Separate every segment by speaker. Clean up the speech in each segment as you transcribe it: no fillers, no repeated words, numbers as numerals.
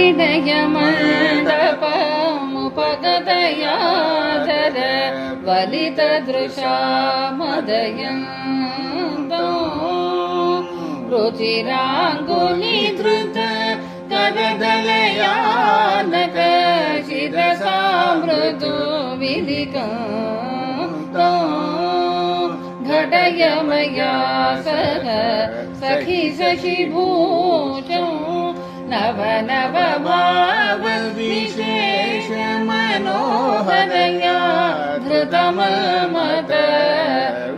Speaker 1: परिणयमण्डपमुपगतया धर वलितदृशा मदयन्तो रुचिराङ्गुलीधृत करदलयानक शिरसा मृदु विलिकन्तो घटय मया सह सखि शशिभूषौ नव नव भाव विशेष मनोहरया धृतममत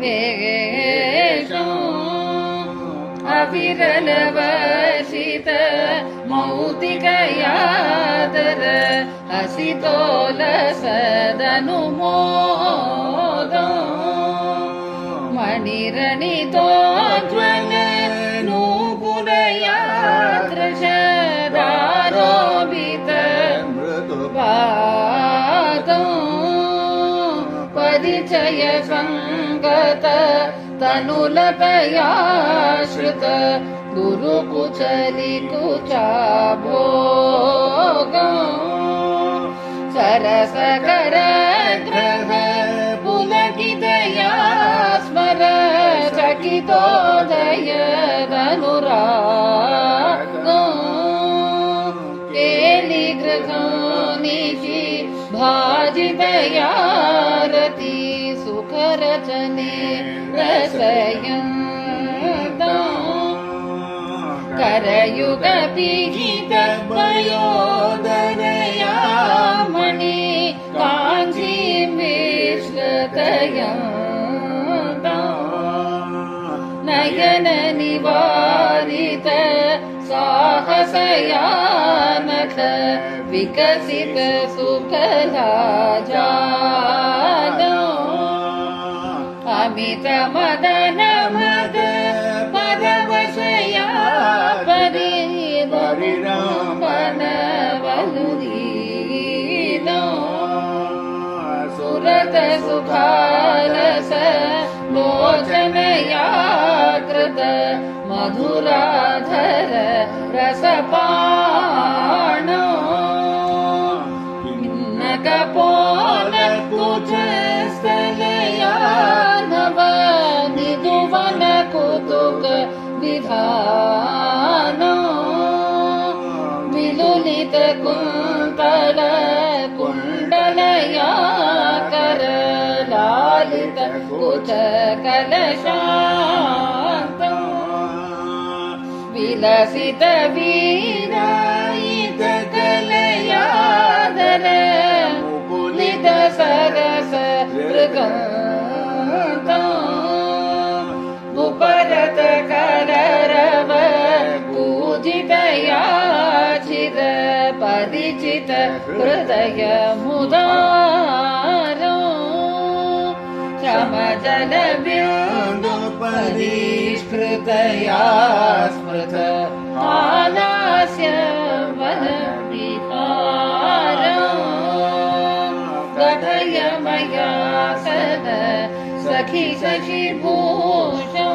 Speaker 1: वेशौ अविरल वसित मौतिकया दर हसितोलसदनुमोदौ मणिरणितोज्ज्वल नूपुरया दृशदारोपित मृदुपादौ परिचय संगत तनुलतया श्रुत गुरुकुचलिकुचाभोगौ सरसकरग्रह पुलकितया स्मर चकितोदयदनुरागौ केलिगृहौ निशि भाजितया रति सुखरचने रसयन्तौ करयुगपिहित वयोदरया मणि काञ्चीं विश्रतयन्तौ नयन निवारित साहसयानख विकसित सुखलाजालौ अमित मदन मद पदवशया परिरम्भन वलुरीनौ सुरत सुखालस लोचनया कृत मधुराधर रसपाणौ कपोल कुच स्थलया नव निधुवन कुतुक विधानौ विलुलित कुन्तल कुण्डलया कर लालित कुच कलशान्तौ विलसित वीरायित कलया दर मुकुलित सरस मृगन्तौ उपरत कररव पूजितया चिर परिचित हृदय मुदारौ श्रमजल बिन्दु परिष्कृतया स्मृत आलास्य वन विहारौ गतय मया सह सखि शशिभूषौ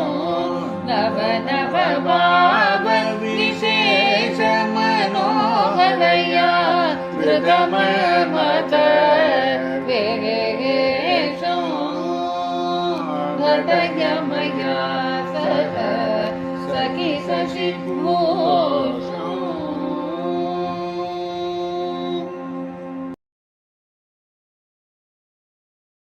Speaker 1: नव नव भाव विशेष मनोहरया धृतममत वेशौ घटय मया